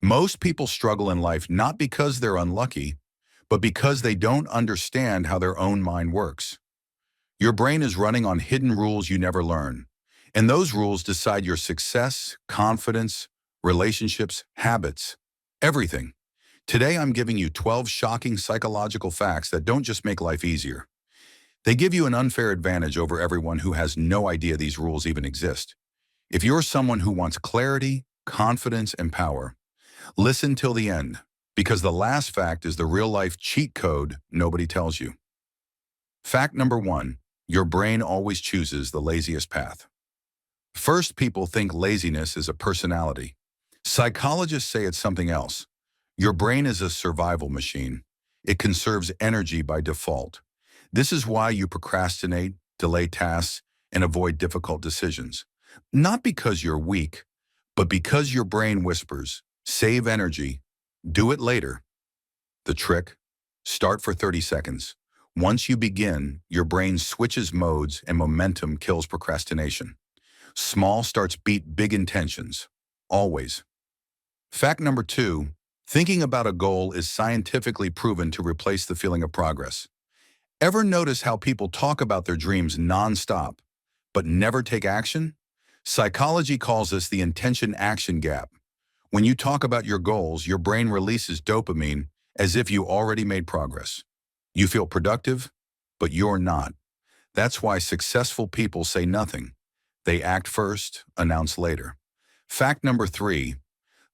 Most people struggle in life not because they're unlucky, but because they don't understand how their own mind works. Your brain is running on hidden rules you never learn, and those rules decide your success, confidence, relationships, habits, everything. Today, I'm giving you 12 shocking psychological facts that don't just make life easier. They give you an unfair advantage over everyone who has no idea these rules even exist. If you're someone who wants clarity, confidence, and power, listen till the end, because the last fact is the real-life cheat code nobody tells you. Fact number one, your brain always chooses the laziest path. First, people think laziness is a personality. Psychologists say it's something else. Your brain is a survival machine. It conserves energy by default. This is why you procrastinate, delay tasks, and avoid difficult decisions. Not because you're weak, but because your brain whispers, save energy, do it later. The trick? Start for 30 seconds. Once you begin, your brain switches modes and momentum kills procrastination. Small starts beat big intentions. Always. Fact number two, thinking about a goal is scientifically proven to replace the feeling of progress. Ever notice how people talk about their dreams nonstop, but never take action? Psychology calls this the intention-action gap. When you talk about your goals, your brain releases dopamine as if you already made progress. You feel productive, but you're not. That's why successful people say nothing. They act first, announce later. Fact number three,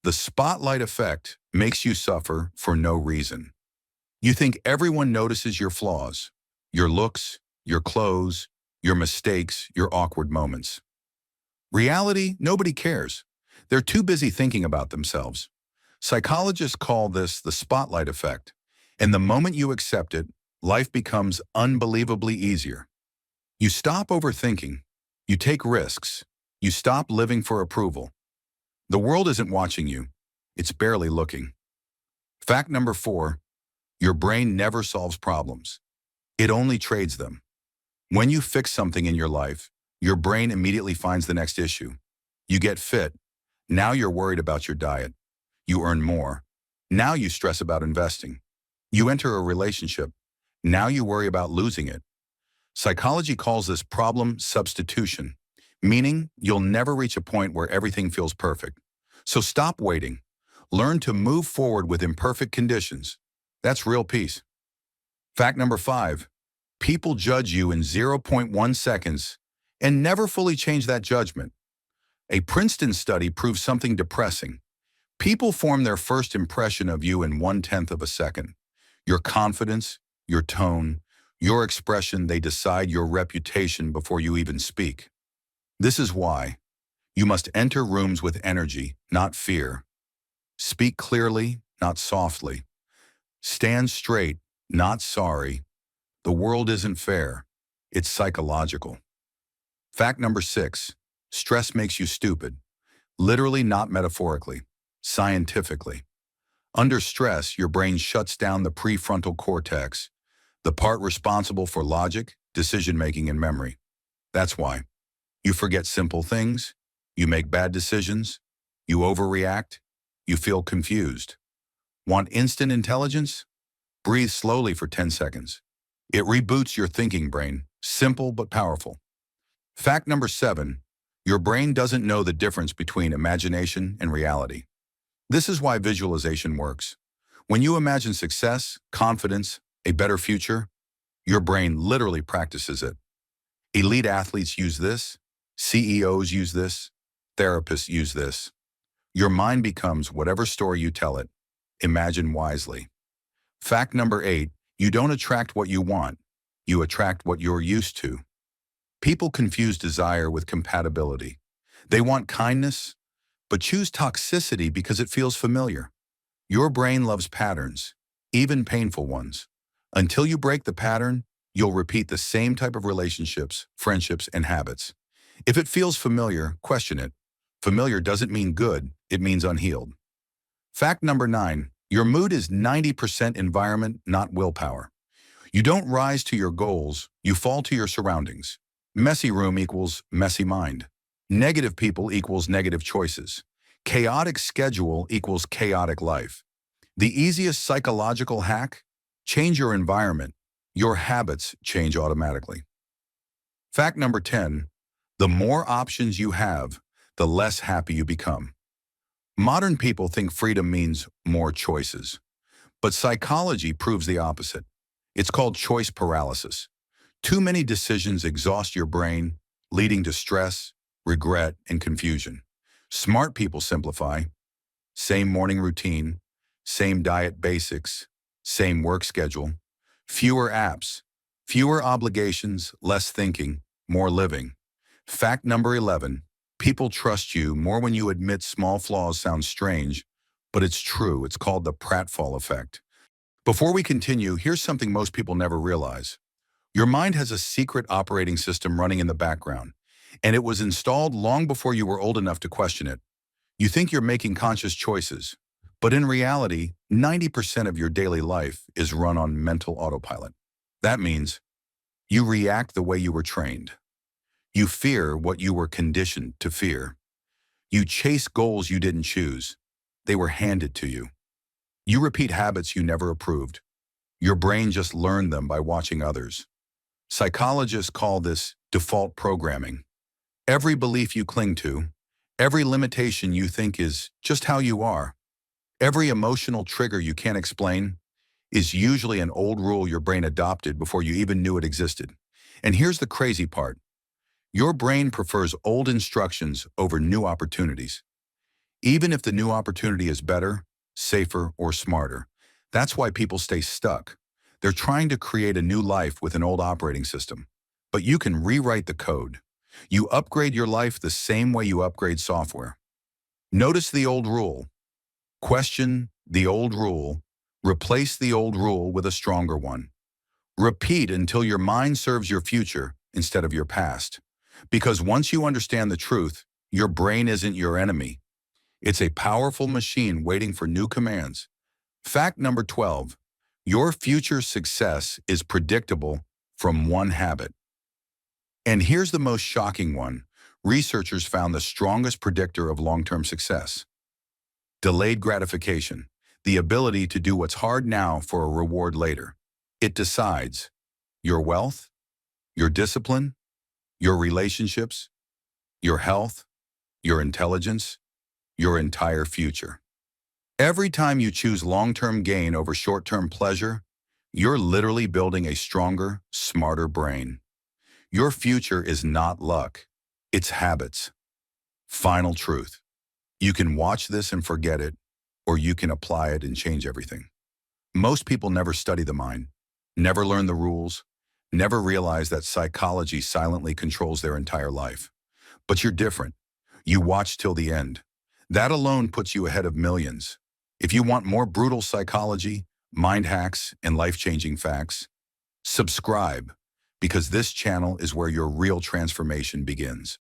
the spotlight effect makes you suffer for no reason. You think everyone notices your flaws, your looks, your clothes, your mistakes, your awkward moments. Reality, nobody cares. They're too busy thinking about themselves. Psychologists call this the spotlight effect, and the moment you accept it, life becomes unbelievably easier. You stop overthinking. You take risks. You stop living for approval. The world isn't watching you. It's barely looking. Fact number four, your brain never solves problems. It only trades them. When you fix something in your life, your brain immediately finds the next issue. You get fit. Now you're worried about your diet. You earn more. Now you stress about investing. You enter a relationship. Now you worry about losing it. Psychology calls this problem substitution, meaning you'll never reach a point where everything feels perfect. So stop waiting. Learn to move forward with imperfect conditions. That's real peace. Fact number five, people judge you in zero point 0.1 seconds and never fully change that judgment. A Princeton study proves something depressing. People form their first impression of you in 1/10 of a second. Your confidence, your tone, your expression, they decide your reputation before you even speak. This is why you must enter rooms with energy, not fear. Speak clearly, not softly. Stand straight, not sorry. The world isn't fair. It's psychological. Fact number six, stress makes you stupid. Literally, not metaphorically, scientifically. Under stress, your brain shuts down the prefrontal cortex, the part responsible for logic, decision-making, and memory. That's why you forget simple things, you make bad decisions, you overreact, you feel confused. Want instant intelligence? Breathe slowly for 10 seconds. It reboots your thinking brain, simple but powerful. Fact number seven, your brain doesn't know the difference between imagination and reality. This is why visualization works. When you imagine success, confidence, a better future, your brain literally practices it. Elite athletes use this, CEOs use this, therapists use this. Your mind becomes whatever story you tell it. Imagine wisely. Fact number eight, you don't attract what you want. You attract what you're used to. People confuse desire with compatibility. They want kindness, but choose toxicity because it feels familiar. Your brain loves patterns, even painful ones. Until you break the pattern, you'll repeat the same type of relationships, friendships, and habits. If it feels familiar, question it. Familiar doesn't mean good, it means unhealed. Fact number nine, your mood is 90% environment, not willpower. You don't rise to your goals, you fall to your surroundings. Messy room equals messy mind. Negative people equals negative choices. Chaotic schedule equals chaotic life. The easiest psychological hack? Change your environment. Your habits change automatically. Fact number 10, the more options you have, the less happy you become. Modern people think freedom means more choices, but psychology proves the opposite. It's called choice paralysis. Too many decisions exhaust your brain, leading to stress, regret, and confusion. Smart people simplify. Same morning routine, same diet basics, same work schedule, fewer apps, fewer obligations, less thinking, more living. Fact number 11, people trust you more when you admit small flaws. Sounds strange, but it's true. It's called the pratfall effect. Before we continue, here's something most people never realize. Your mind has a secret operating system running in the background, and it was installed long before you were old enough to question it. You think you're making conscious choices, but in reality, 90% of your daily life is run on mental autopilot. That means you react the way you were trained. You fear what you were conditioned to fear. You chase goals you didn't choose. They were handed to you. You repeat habits you never approved. Your brain just learned them by watching others. Psychologists call this default programming. Every belief you cling to, every limitation you think is just how you are, every emotional trigger you can't explain is usually an old rule your brain adopted before you even knew it existed. And here's the crazy part. Your brain prefers old instructions over new opportunities, even if the new opportunity is better, safer, or smarter. That's why people stay stuck. They're trying to create a new life with an old operating system. But you can rewrite the code. You upgrade your life the same way you upgrade software. Notice the old rule. Question the old rule. Replace the old rule with a stronger one. Repeat until your mind serves your future instead of your past. Because once you understand the truth, your brain isn't your enemy. It's a powerful machine waiting for new commands. Fact number 12, your future success is predictable from one habit. And here's the most shocking one. Researchers found the strongest predictor of long-term success. Delayed gratification, the ability to do what's hard now for a reward later. It decides your wealth, your discipline, your relationships, your health, your intelligence, your entire future. Every time you choose long-term gain over short-term pleasure, you're literally building a stronger, smarter brain. Your future is not luck, it's habits. Final truth. You can watch this and forget it, or you can apply it and change everything. Most people never study the mind, never learn the rules, never realize that psychology silently controls their entire life. But you're different. You watch till the end. That alone puts you ahead of millions. If you want more brutal psychology, mind hacks, and life-changing facts, subscribe, because this channel is where your real transformation begins.